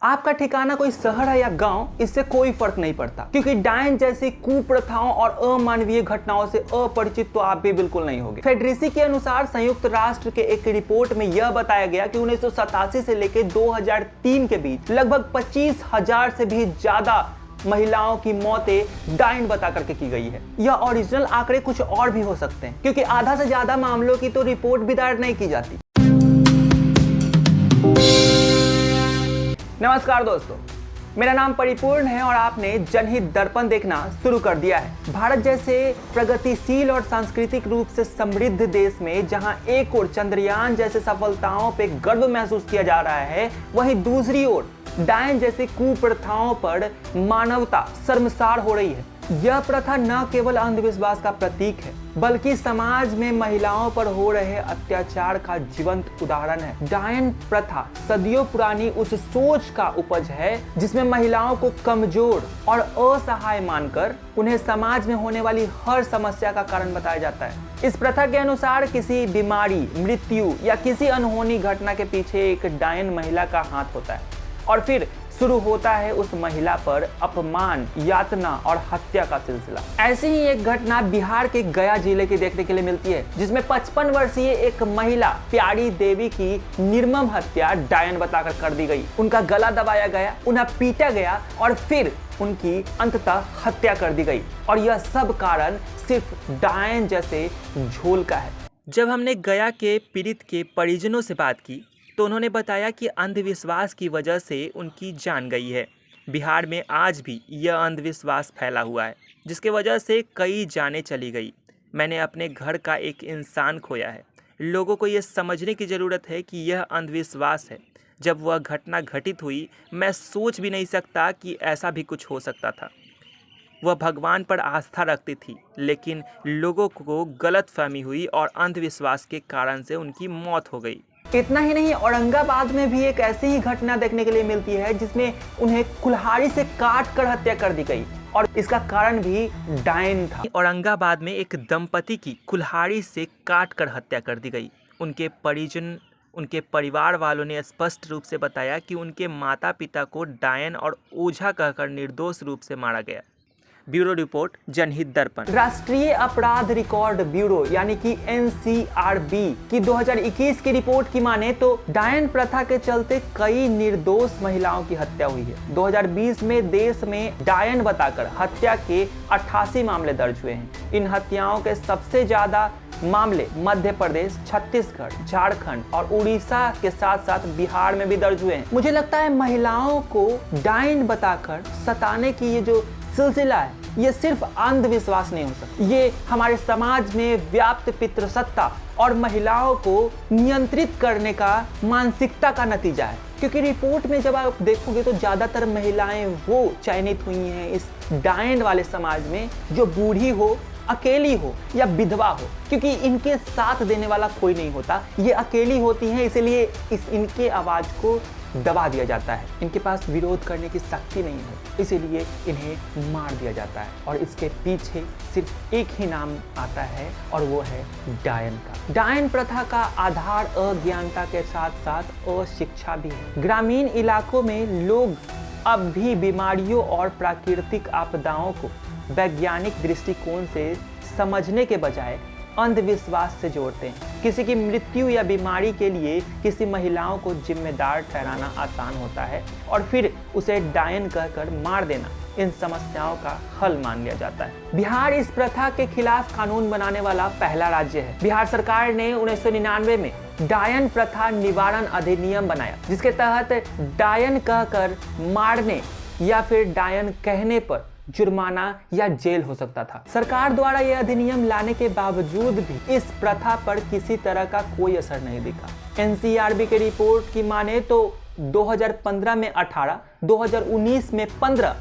आपका ठिकाना कोई शहर है या गांव, इससे कोई फर्क नहीं पड़ता, क्योंकि डायन जैसी कुप्रथाओं और अमानवीय घटनाओं से अपरिचित तो आप भी बिल्कुल नहीं होंगे। फेडरेसी के अनुसार संयुक्त राष्ट्र के एक रिपोर्ट में यह बताया गया कि 1987 से लेकर 2003 के बीच लगभग 25,000 से भी ज्यादा महिलाओं की मौतें डायन बता करके की गई है। यह ओरिजिनल आंकड़े कुछ और भी हो सकते हैं, क्योंकि आधा से ज्यादा मामलों की तो रिपोर्ट भी दायर नहीं की जाती। नमस्कार दोस्तों, मेरा नाम परिपूर्ण है और आपने जनहित दर्पण देखना शुरू कर दिया है। भारत जैसे प्रगतिशील और सांस्कृतिक रूप से समृद्ध देश में जहां एक ओर चंद्रयान जैसे सफलताओं पे गर्व महसूस किया जा रहा है, वहीं दूसरी ओर डायन जैसी कुप्रथाओं पर मानवता शर्मसार हो रही है। यह प्रथा न केवल अंधविश्वास का प्रतीक है, बल्कि समाज में महिलाओं पर हो रहे अत्याचार का जीवंत उदाहरण है। डायन प्रथा सदियों पुरानी उस सोच का उपज है जिसमें महिलाओं को कमजोर और असहाय मानकर उन्हें समाज में होने वाली हर समस्या का कारण बताया जाता है। इस प्रथा के अनुसार किसी बीमारी, मृत्यु या किसी अनहोनी घटना के पीछे एक डायन महिला का हाथ होता है और फिर शुरू होता है उस महिला पर अपमान, यातना और हत्या का सिलसिला। ऐसी ही एक घटना बिहार के गया जिले की देखने के लिए मिलती है, जिसमें 55 वर्षीय एक महिला प्यारी देवी की निर्मम हत्या डायन बताकर कर दी गई। उनका गला दबाया गया, उन्हें पीटा गया और फिर उनकी अंततः हत्या कर दी गई। और यह सब कारण सिर्फ डायन जैसे झोल का है। जब हमने गया के पीड़ित के परिजनों से बात की तो उन्होंने बताया कि अंधविश्वास की वजह से उनकी जान गई है। बिहार में आज भी यह अंधविश्वास फैला हुआ है, जिसके वजह से कई जानें चली गई। मैंने अपने घर का एक इंसान खोया है। लोगों को यह समझने की ज़रूरत है कि यह अंधविश्वास है। जब वह घटना घटित हुई, मैं सोच भी नहीं सकता कि ऐसा भी कुछ हो सकता था। वह भगवान पर आस्था रखती थी, लेकिन लोगों को गलतफहमी हुई और अंधविश्वास के कारण से उनकी मौत हो गई। इतना ही नहीं, औरंगाबाद में भी एक ऐसी ही घटना देखने के लिए मिलती है जिसमें उन्हें कुल्हाड़ी से काट कर हत्या कर दी गई और इसका कारण भी डायन था। औरंगाबाद में एक दंपति की कुल्हाड़ी से काट कर हत्या कर दी गई। उनके परिजन, उनके परिवार वालों ने स्पष्ट रूप से बताया कि उनके माता पिता को डायन और ओझा कहकर निर्दोष रूप से मारा गया। ब्यूरो रिपोर्ट, जनहित दर्पण। राष्ट्रीय अपराध रिकॉर्ड ब्यूरो यानी कि NCRB की 2021 की रिपोर्ट की माने तो डायन प्रथा के चलते कई निर्दोष महिलाओं की हत्या हुई है। 2020 में देश में डायन बताकर हत्या के 88 मामले दर्ज हुए हैं। इन हत्याओं के सबसे ज्यादा मामले मध्य प्रदेश, छत्तीसगढ़, झारखंड और उड़ीसा के साथ साथ बिहार में भी दर्ज हुए हैं। मुझे लगता है महिलाओं को डायन बताकर सताने की ये जो सिलसिला है, ये सिर्फ अंधविश्वास नहीं हो सकता, ये हमारे समाज में व्याप्त पितृसत्ता और महिलाओं को नियंत्रित करने का मानसिकता का नतीजा है। क्योंकि रिपोर्ट में जब आप देखोगे तो ज्यादातर महिलाएं वो चयनित हुई हैं इस डायन वाले समाज में जो बूढ़ी हो, अकेली हो या विधवा हो, क्योंकि इनके साथ देने वाला कोई नहीं होता। ये अकेली होती हैं, इसलिए इनके आवाज को दबा दिया जाता है। इनके पास विरोध करने की शक्ति नहीं है, इसीलिए इन्हें मार दिया जाता है। और इसके पीछे सिर्फ एक ही नाम आता है और वो है डायन का। डायन प्रथा का आधार अज्ञानता के साथ साथ अशिक्षा भी है। ग्रामीण इलाकों में लोग अब भी बीमारियों और प्राकृतिक आपदाओं को वैज्ञानिक दृष्टिकोण से समझने के बजाय अंधविश्वास से जोड़ते हैं। किसी की मृत्यु या बीमारी के लिए किसी महिलाओं को जिम्मेदार ठहराना आसान होता है और फिर उसे डायन कहकर मार देना इन समस्याओं का हल मान लिया जाता है। बिहार इस प्रथा के खिलाफ कानून बनाने वाला पहला राज्य है। बिहार सरकार ने 1999 में डायन प्रथा निवारण अधिनियम बनाया, जिसके तहत डायन कहकर मारने या फिर डायन कहने पर जुर्माना या जेल हो सकता था। सरकार द्वारा यह अधिनियम लाने के बावजूद भी इस प्रथा पर किसी तरह का कोई असर नहीं दिखा। NCRB की रिपोर्ट की माने तो 2015 में 18, 2019 में 15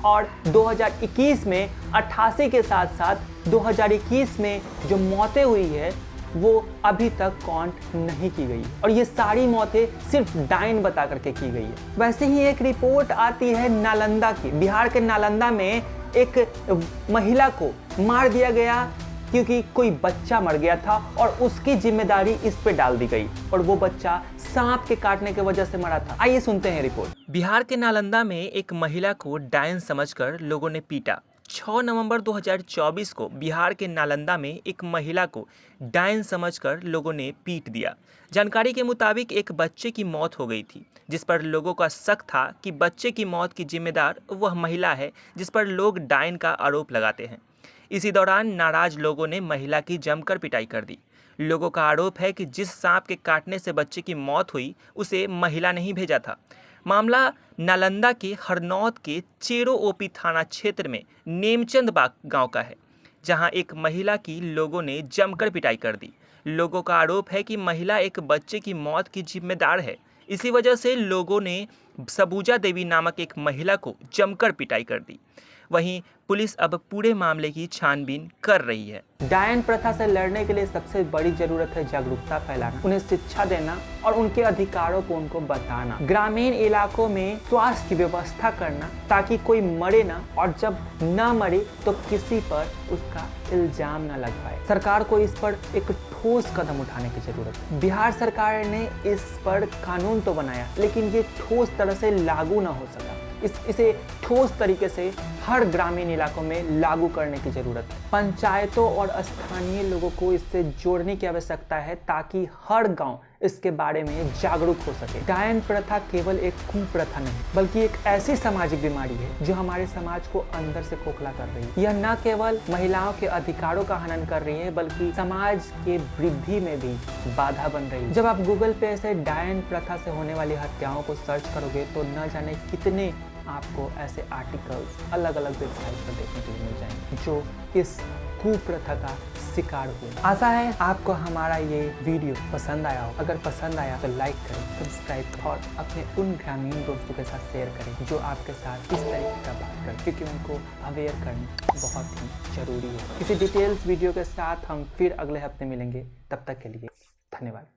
और 2021 में 88 के साथ साथ 2021 में जो मौतें हुई है वो अभी तक काउंट नहीं की गई और ये सारी मौतें सिर्फ डायन बता करके की गई है। वैसे ही एक रिपोर्ट आती है नालंदा की। बिहार के नालंदा में एक महिला को मार दिया गया क्योंकि कोई बच्चा मर गया था और उसकी जिम्मेदारी इस पे डाल दी गई और वो बच्चा सांप के काटने की वजह से मरा था। आइए सुनते हैं रिपोर्ट। बिहार के नालंदा में एक महिला को डायन समझकर लोगों ने पीटा। 6 नवंबर 2024 को बिहार के नालंदा में एक महिला को डायन समझकर लोगों ने पीट दिया। जानकारी के मुताबिक एक बच्चे की मौत हो गई थी, जिस पर लोगों का शक था कि बच्चे की मौत की जिम्मेदार वह महिला है जिस पर लोग डायन का आरोप लगाते हैं। इसी दौरान नाराज लोगों ने महिला की जमकर पिटाई कर दी। लोगों का आरोप है कि जिस सांप के काटने से बच्चे की मौत हुई उसे महिला ने ही भेजा था। मामला नालंदा के हरनौत के चेरो ओपी थाना क्षेत्र में नेमचंद बाग गांव का है, जहां एक महिला की लोगों ने जमकर पिटाई कर दी। लोगों का आरोप है कि महिला एक बच्चे की मौत की जिम्मेदार है। इसी वजह से लोगों ने सबूजा देवी नामक एक महिला को जमकर पिटाई कर दी। वहीं पुलिस अब पूरे मामले की छानबीन कर रही है। डायन प्रथा से लड़ने के लिए सबसे बड़ी जरूरत है जागरूकता फैलाना, उन्हें शिक्षा देना और उनके अधिकारों को उनको बताना। ग्रामीण इलाकों में स्वास्थ्य की व्यवस्था करना ताकि कोई मरे ना, और जब ना मरे तो किसी पर उसका इल्जाम ना लग पाए। सरकार को इस पर एक ठोस कदम उठाने की जरूरत है। बिहार सरकार ने इस पर कानून तो बनाया, लेकिन ये ठोस तरह से लागू ना हो सका। इसे ठोस तरीके से हर ग्रामीण इलाकों में लागू करने की जरूरत है। पंचायतों और स्थानीय लोगों को इससे जोड़ने की आवश्यकता है ताकि हर गांव इसके बारे में जागरूक हो सके। डायन प्रथा केवल एक कुप्रथा नहीं, बल्कि एक ऐसी सामाजिक बीमारी है जो हमारे समाज को अंदर से खोखला कर रही है। यह न केवल महिलाओं के अधिकारों का हनन कर रही है, बल्कि समाज के वृद्धि में भी बाधा बन रही है। जब आप गूगल पे ऐसे डायन प्रथा से होने वाली हत्याओं को सर्च करोगे तो न जाने कितने आपको ऐसे आर्टिकल्स अलग अलग वेबसाइट पर देखने के लिए मिल जाएंगे जो इस कुप्रथा का शिकार हुए। आशा है आपको हमारा ये वीडियो पसंद आया हो। अगर पसंद आया तो लाइक करें, सब्सक्राइब करें और अपने उन ग्रामीण दोस्तों के साथ शेयर करें जो आपके साथ इस तरीके का बात करें, क्योंकि उनको अवेयर करना बहुत ही जरूरी है। किसी डिटेल्स वीडियो के साथ हम फिर अगले हफ्ते मिलेंगे। तब तक के लिए धन्यवाद।